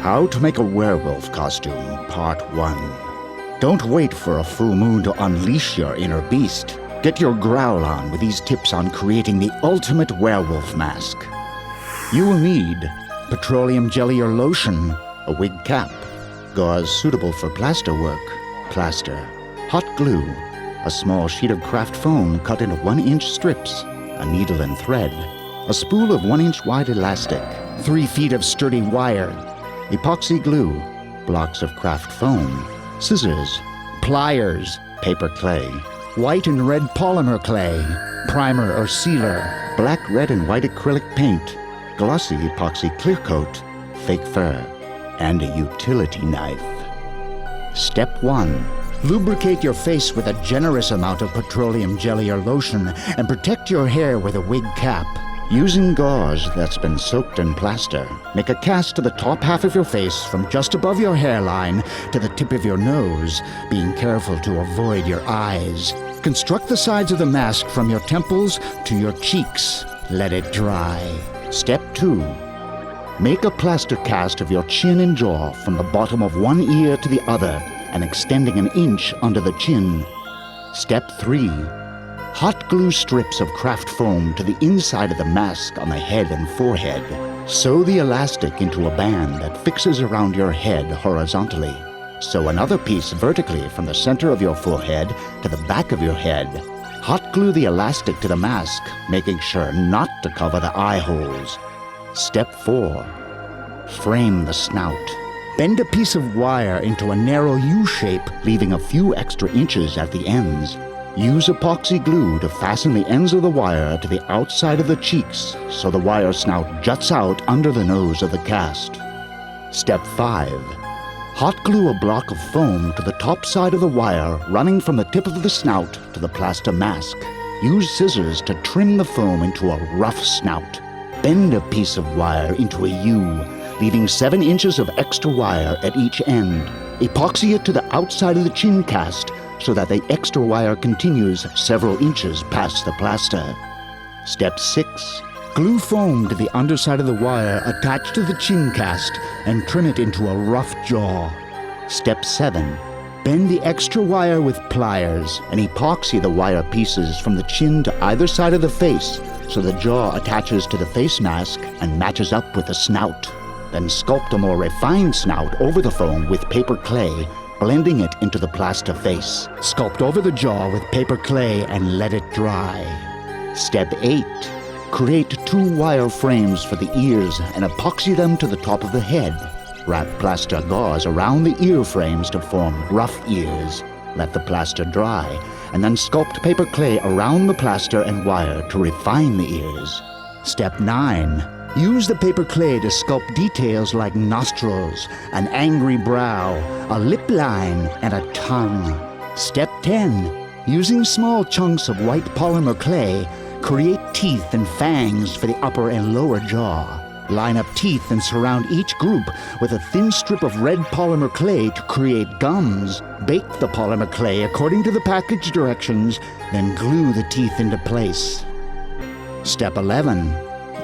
How to make a werewolf costume, Part 1. Don't wait for a full moon to unleash your inner beast. Get your growl on with these tips on creating the ultimate werewolf mask. You will need petroleum jelly or lotion, a wig cap, gauze suitable for plaster work, plaster, hot glue, a small sheet of craft foam cut into 1-inch strips, a needle and thread, a spool of 1-inch wide elastic, 3 feet of sturdy wire, epoxy glue, blocks of craft foam, scissors, pliers, paper clay, white and red polymer clay, primer or sealer, black, red, and white acrylic paint, glossy epoxy clear coat, fake fur, and a utility knife. Step 1. Lubricate your face with a generous amount of petroleum jelly or lotion and protect your hair with a wig cap. Using gauze that's been soaked in plaster, make a cast to the top half of your face from just above your hairline to the tip of your nose, being careful to avoid your eyes. Construct the sides of the mask from your temples to your cheeks. Let it dry. Step 2. Make a plaster cast of your chin and jaw from the bottom of one ear to the other and extending an inch under the chin. Step 3. Hot glue strips of craft foam to the inside of the mask on the head and forehead. Sew the elastic into a band that fixes around your head horizontally. Sew another piece vertically from the center of your forehead to the back of your head. Hot glue the elastic to the mask, making sure not to cover the eye holes. Step 4. Frame the snout. Bend a piece of wire into a narrow U shape, leaving a few extra inches at the ends. Use epoxy glue to fasten the ends of the wire to the outside of the cheeks so the wire snout juts out under the nose of the cast. Step 5. Hot glue a block of foam to the top side of the wire running from the tip of the snout to the plaster mask. Use scissors to trim the foam into a rough snout. Bend a piece of wire into a U, leaving 7 inches of extra wire at each end. Epoxy it to the outside of the chin cast so that the extra wire continues several inches past the plaster. Step 6. Glue foam to the underside of the wire attached to the chin cast and trim it into a rough jaw. Step 7. Bend the extra wire with pliers and epoxy the wire pieces from the chin to either side of the face so the jaw attaches to the face mask and matches up with the snout. Then sculpt a more refined snout over the foam with paper clay, blending it into the plaster face. Sculpt over the jaw with paper clay and let it dry. Step 8. Create 2 wire frames for the ears and epoxy them to the top of the head. Wrap plaster gauze around the ear frames to form rough ears. Let the plaster dry, and then sculpt paper clay around the plaster and wire to refine the ears. Step 9. Use the paper clay to sculpt details like nostrils, an angry brow, a lip line, and a tongue. Step 10. Using small chunks of white polymer clay, create teeth and fangs for the upper and lower jaw. Line up teeth and surround each group with a thin strip of red polymer clay to create gums. Bake the polymer clay according to the package directions, then glue the teeth into place. Step 11.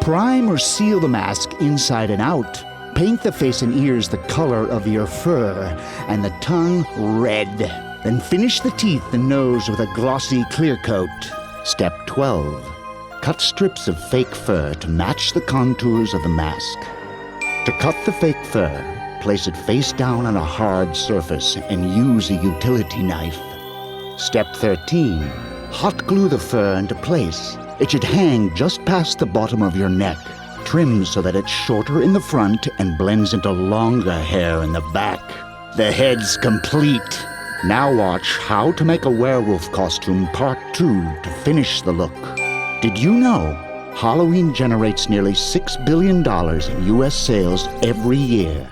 Prime or seal the mask inside and out. Paint the face and ears the color of your fur and the tongue red. Then finish the teeth and nose with a glossy clear coat. Step 12. Cut strips of fake fur to match the contours of the mask. To cut the fake fur, place it face down on a hard surface and use a utility knife. Step 13. Hot glue the fur into place. It should hang just past the bottom of your neck. Trim so that it's shorter in the front and blends into longer hair in the back. The head's complete. Now watch How to Make a Werewolf Costume Part 2 to finish the look. Did you know Halloween generates nearly $6 billion in U.S. sales every year?